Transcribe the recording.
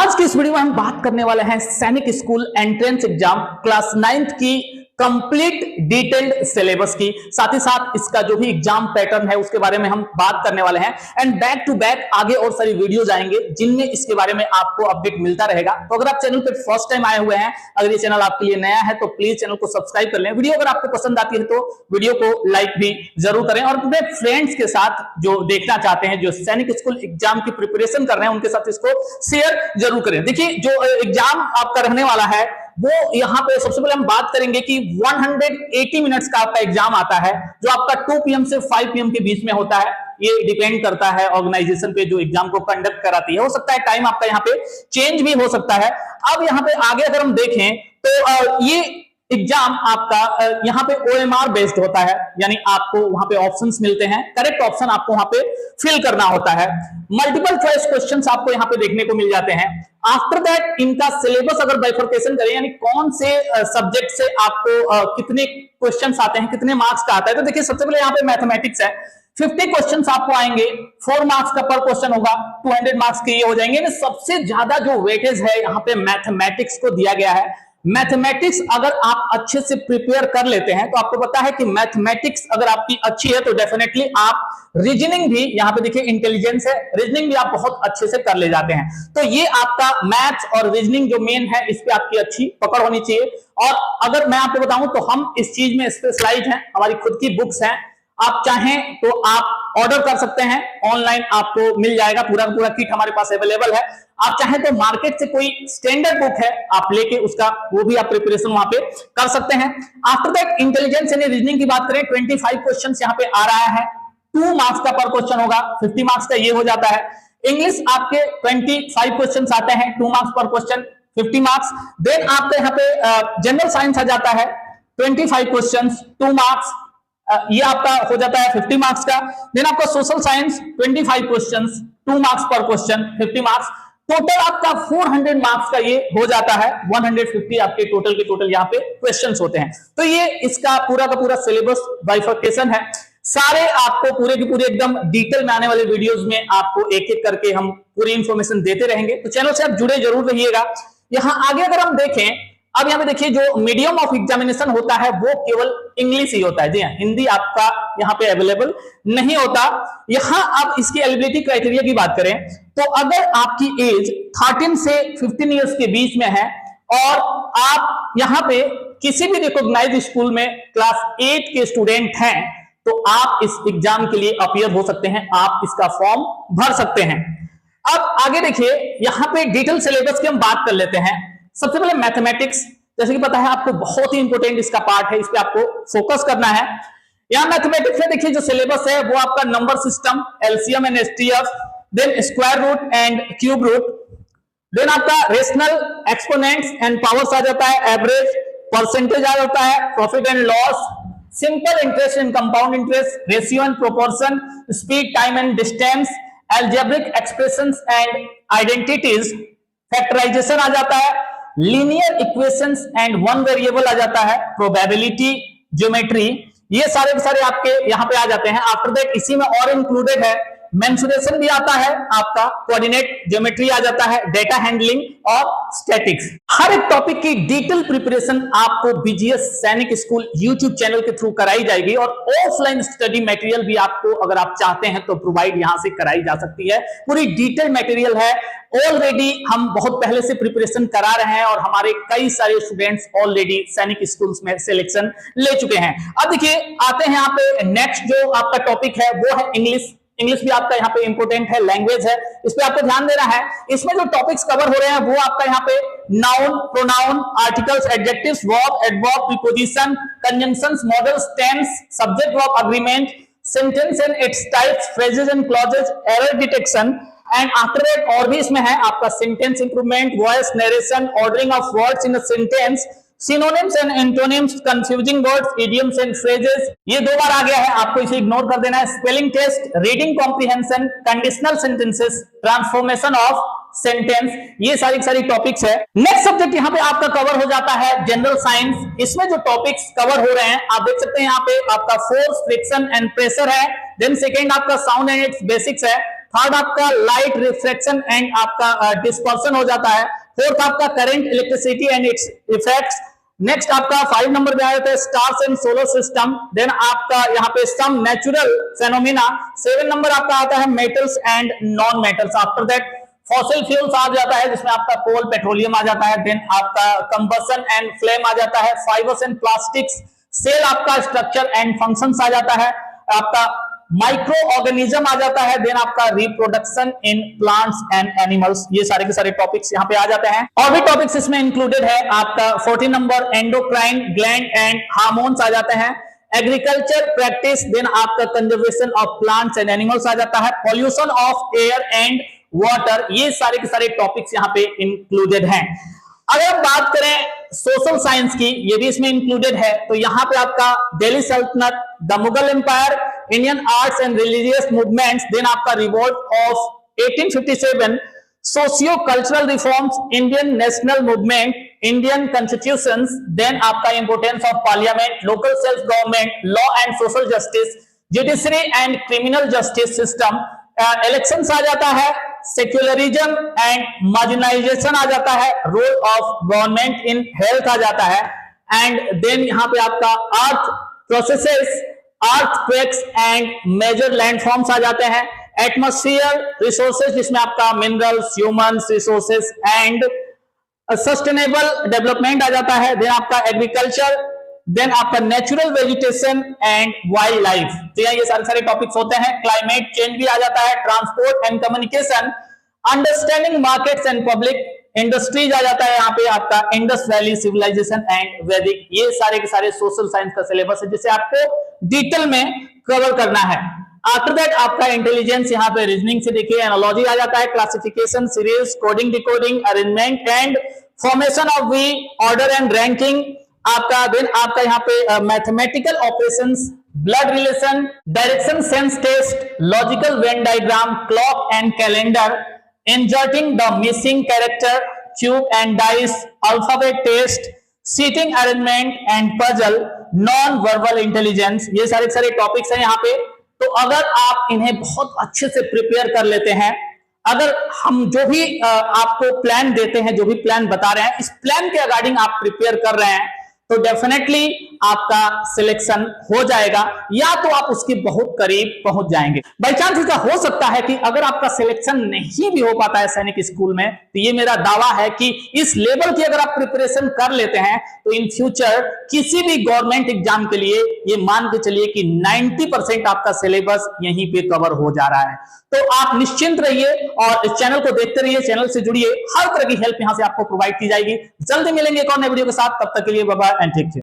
आज की इस वीडियो में हम बात करने वाले हैं सैनिक school entrance exam class 9th की कंप्लीट डिटेल्ड सिलेबस की, साथ ही साथ इसका जो भी एग्जाम पैटर्न है उसके बारे में हम बात करने वाले हैं। एंड बैक टू बैक आगे और सारी वीडियोस आएंगे जिनमें इसके बारे में आपको अपडेट मिलता रहेगा। तो अगर आप चैनल पर फर्स्ट टाइम आए हुए हैं, अगर ये चैनल आपके लिए नया है तो प्लीज चैनल को सब्सक्राइब कर लें। वीडियो अगर आपको पसंद आती है तो वीडियो को लाइक भी जरूर करें और अपने फ्रेंड्स के साथ जो देखना चाहते हैं, जो सैनिक स्कूल एग्जाम की प्रिपरेशन कर रहे हैं, उनके साथ इसको शेयर जरूर करें। देखिए, जो एग्जाम आपका रहने वाला है वो यहां पे सबसे पहले हम बात करेंगे कि 180 मिनट्स का आपका एग्जाम आता है, जो आपका 2 PM से 5 PM के बीच में होता है। ये डिपेंड करता है ऑर्गेनाइजेशन पे जो एग्जाम को कंडक्ट कराती है। हो सकता है टाइम आपका यहाँ पे चेंज भी हो सकता है। अब यहाँ पे आगे अगर हम देखें तो ये एग्जाम आपका यहाँ पे OMR बेस्ड होता है, यानी आपको वहां पे ऑप्शंस मिलते हैं, करेक्ट ऑप्शन आपको वहां पे फिल करना होता है। मल्टीपल चॉइस क्वेश्चंस आपको यहाँ पे देखने को मिल जाते हैं। आफ्टर दैट इनका सिलेबस अगर बाइफर्केशन करें, यानी कौन से सब्जेक्ट से आपको कितने क्वेश्चंस आते हैं, कितने मार्क्स का आता है, तो देखिए सबसे पहले यहाँ पे मैथमेटिक्स है। 50 क्वेश्चंस आपको आएंगे, 4 मार्क्स का पर क्वेश्चन होगा, 200 मार्क्स के ये हो जाएंगे। सबसे ज्यादा जो वेटेज है यहाँ पे मैथमेटिक्स को दिया गया है। मैथमेटिक्स अगर आप अच्छे से प्रिपेयर कर लेते हैं तो आपको पता है कि मैथमेटिक्स अगर आपकी अच्छी है तो डेफिनेटली आप रीजनिंग भी, यहाँ पे देखिए इंटेलिजेंस है, रीजनिंग भी आप बहुत अच्छे से कर ले जाते हैं। तो ये आपका मैथ्स और रीजनिंग जो मेन है, इस पे आपकी अच्छी पकड़ होनी चाहिए। और अगर मैं आपको बताऊं तो हम इस चीज में स्पेशलाइज्ड हैं, हमारी खुद की बुक्स हैं। आप चाहें तो आप ऑर्डर कर सकते हैं, ऑनलाइन आपको मिल जाएगा, पूरा पूरा किट हमारे पास अवेलेबल है। आप चाहें तो मार्केट से कोई स्टैंडर्ड बुक है आप लेके उसका वो भी आप प्रिपरेशन वहां पे कर सकते हैं। आफ्टर दैट इंटेलिजेंस यानी रीजनिंग की बात करें, 25 क्वेश्चंस यहाँ पे आ रहा है, 2 मार्क्स का पर क्वेश्चन होगा, 50 मार्क्स का ये हो जाता है। इंग्लिश आपके 25 क्वेश्चन आते हैं, 2 मार्क्स पर क्वेश्चन, 50 मार्क्स। देन आपके यहाँ पे जनरल साइंस आ जाता है, 25 क्वेश्चन, 2 मार्क्स, ये आपका हो जाता है 50 मार्क्स का। देन आपका सोशल साइंस 25 क्वेश्चंस, 2 मार्क्स पर क्वेश्चन, 50 मार्क्स। टोटल आपका 400 मार्क्स का ये हो जाता है, 150 आपके टोटल के टोटल यहाँ पे क्वेश्चंस होते हैं। तो ये इसका पूरा का पूरा सिलेबस बाइफर्केशन है। सारे आपको पूरे की पूरे एकदम डिटेल में आने वाले वीडियोस में आपको एक एक करके हम पूरी इंफॉर्मेशन देते रहेंगे, तो चैनल से आप जुड़े जरूर रहिएगा। यहाँ आगे अगर हम देखें, अब यहाँ पे देखिए जो मीडियम ऑफ एग्जामिनेशन होता है वो केवल इंग्लिश ही होता है। जी हाँ, हिंदी आपका यहाँ पे अवेलेबल नहीं होता। यहाँ अब इसकी एलिजिबिलिटी क्राइटेरिया की बात करें तो अगर आपकी एज 13 से 15 ईयर्स के बीच में है और आप यहाँ पे किसी भी रिकॉग्नाइज्ड स्कूल में क्लास 8 के स्टूडेंट हैं तो आप इस एग्जाम के लिए अपीयर हो सकते हैं, आप इसका फॉर्म भर सकते हैं। अब आगे देखिए, यहाँ पे डिटेल सिलेबस की हम बात कर लेते हैं। सबसे पहले मैथमेटिक्स, जैसे कि पता है आपको, बहुत ही इंपॉर्टेंट इसका पार्ट है, इस पे आपको फोकस करना है। यहां मैथमेटिक्स में देखिए जो सिलेबस है वो आपका number system, LCM and HCF, then square root and cube root, then आपका रेशनल एक्सपोनेंट्स एंड पावर्स आ जाता है, एवरेज, परसेंटेज आ जाता है, profit and loss, simple interest and compound interest, ratio and proportion, speed, time and distance, algebraic expressions and identities, factorisation आ जाता है, linear equations and one variable आ जाता है, प्रोबेबिलिटी, ज्योमेट्री, ये सारे के सारे आपके यहाँ पे आ जाते हैं। आफ्टर दैट इसी में और इंक्लूडेड है मेंसुरेशन भी आता है आपका, कोऑर्डिनेट ज्योमेट्री आ जाता है, डेटा हैंडलिंग और स्टैटिक्स। हर एक टॉपिक की डिटेल प्रिपरेशन आपको बीजीएस सैनिक स्कूल यूट्यूब चैनल के थ्रू कराई जाएगी और ऑफलाइन स्टडी मटेरियल भी आपको अगर आप चाहते हैं तो प्रोवाइड यहां से कराई जा सकती है। पूरी डिटेल मटेरियल है, ऑलरेडी हम बहुत पहले से प्रिपरेशन करा रहे हैं और हमारे कई सारे स्टूडेंट्स ऑलरेडी सैनिक स्कूल्स में सिलेक्शन ले चुके हैं। अब देखिए आते हैं यहाँ पे नेक्स्ट जो आपका टॉपिक है वो है इंग्लिश। इंग्लिश भी आपका यहाँ पे इंपोर्टेंट है, लैंग्वेज है, इस पे आपको ध्यान देना है। इसमें जो टॉपिक्स कवर हो रहे हैं वो आपका यहाँ पे noun, pronoun, articles, adjectives, verb, adverb, preposition, conjunctions, modals, tense, subject verb agreement, sentence and its types, phrases and clauses, error detection and after that और भी इसमें है आपका sentence improvement, voice narration, ordering of words in a sentence, synonyms and antonyms, confusing words, idioms and phrases, ये 2 बार आ गया है, आपको इसे इग्नोर कर देना है। Spelling test, reading comprehension, conditional sentences, transformation of sentence, ये सारी टॉपिक्स है। नेक्स्ट सब्जेक्ट यहाँ पे आपका कवर हो जाता है जनरल साइंस। इसमें जो टॉपिक्स कवर हो रहे हैं आप देख सकते हैं, यहाँ पे आपका फोर्स, फ्रिक्शन एंड प्रेशर है, देन सेकेंड आपका साउंड एंड इट्स बेसिक्स है, थर्ड आपका लाइट रिफ्रैक्शन एंड आपका डिस्पर्सन हो जाता है। फोर्थ आपका current, electricity and its effects. Next आपका 5 नंबर पे आ जाता है stars and solar system. Then आपका यहाँ पे सम नेचुरल फेनोमेना। 7 नंबर आपका आता है metals and non metals. After that fossil fuels आ जाता है जिसमें आपका कोल, पेट्रोलियम आ जाता है। देन आपका कंबसन एंड फ्लेम आ जाता है। Fibres and plastics. सेल आपका स्ट्रक्चर एंड फंक्शंस आ जाता है। आपका माइक्रो ऑर्गेनिज्म आ जाता है। देन आपका reproduction in plants and animals. ये सारे के सारे टॉपिक्स यहाँ पे आ जाते हैं। और भी टॉपिक्स इसमें इंक्लूडेड है। आपका 14 number endocrine gland and hormones आ जाते हैं। Agriculture practice. देन आपका conservation of plants and animals आ जाता है। Pollution of air and water. ये सारे के सारे टॉपिक्स यहाँ पे इंक्लूडेड हैं। अगर हम बात करें सोशल साइंस की, ये भी इसमें इंक्लूडेड है। तो यहाँ पे आपका दिल्ली सल्तनत, the Mughal empire, Indian arts and religious movements. Then आपका revolt of 1857, socio cultural reforms, Indian national movement, Indian constitutions. Then आपका importance of parliament, local self government, law and social justice, judiciary and criminal justice system. Elections आ जाता है। Secularism and marginalisation आ जाता है। Role of government in health आ जाता है। एंड देन यहाँ पे आपका earth processes, earthquakes and major landforms आ जाते हैं। एटमॉस्फेयर रिसोर्सेज जिसमें आपका minerals, humans resources and sustainable development आ जाता है। देन आपका एग्रीकल्चर, देन आपका natural vegetation and wild life. तो ये सारे सारे टॉपिक्स होते हैं। क्लाइमेट चेंज भी आ जाता है। Transport and communication, understanding markets and public industries आ जाता है। यहाँ पे आपका इंडस वैली सिविलाइजेशन एंड वैदिक। ये सारे के सारे सोशल साइंस का सिलेबस है जिसे आपको डिटेल में कवर करना है। आफ्टर दैट आपका इंटेलिजेंस, यहाँ पे रीजनिंग से देखिए एनालॉजी आ जाता है। Classification, series, coding, decoding, arrangement and formation of we, order and ranking आपका। देन आपका यहाँ पे mathematical operations, blood relation, direction sense test, logical Venn diagram, clock and calendar, inserting the missing character, cube and dice, alphabet test, seating arrangement and puzzle, non verbal intelligence. ये सारे topics हैं यहाँ पे। तो अगर आप इन्हें बहुत अच्छे से प्रिपेयर कर लेते हैं, अगर हम जो भी आपको प्लान देते हैं, जो भी प्लान बता रहे हैं, इस प्लान के अकॉर्डिंग आप प्रिपेयर कर रहे हैं, तो डेफिनेटली आपका सिलेक्शन हो जाएगा या तो आप उसके बहुत करीब पहुंच जाएंगे। बाई चांस ऐसा हो सकता है कि अगर आपका सिलेक्शन नहीं भी हो पाता है सैनिक स्कूल में, तो ये मेरा दावा है कि इस लेवल की अगर आप प्रिपरेशन कर लेते हैं तो इन फ्यूचर किसी भी गवर्नमेंट एग्जाम के लिए ये मान के चलिए कि 90% आपका सिलेबस यहीं पे कवर हो जा रहा है। तो आप निश्चिंत रहिए और इस चैनल को देखते रहिए, चैनल से जुड़िए। हर तरह की हेल्प यहां से आपको प्रोवाइड की जाएगी। जल्दी मिलेंगे एक और नए वीडियो के साथ। तब तक के लिए bye bye and take care.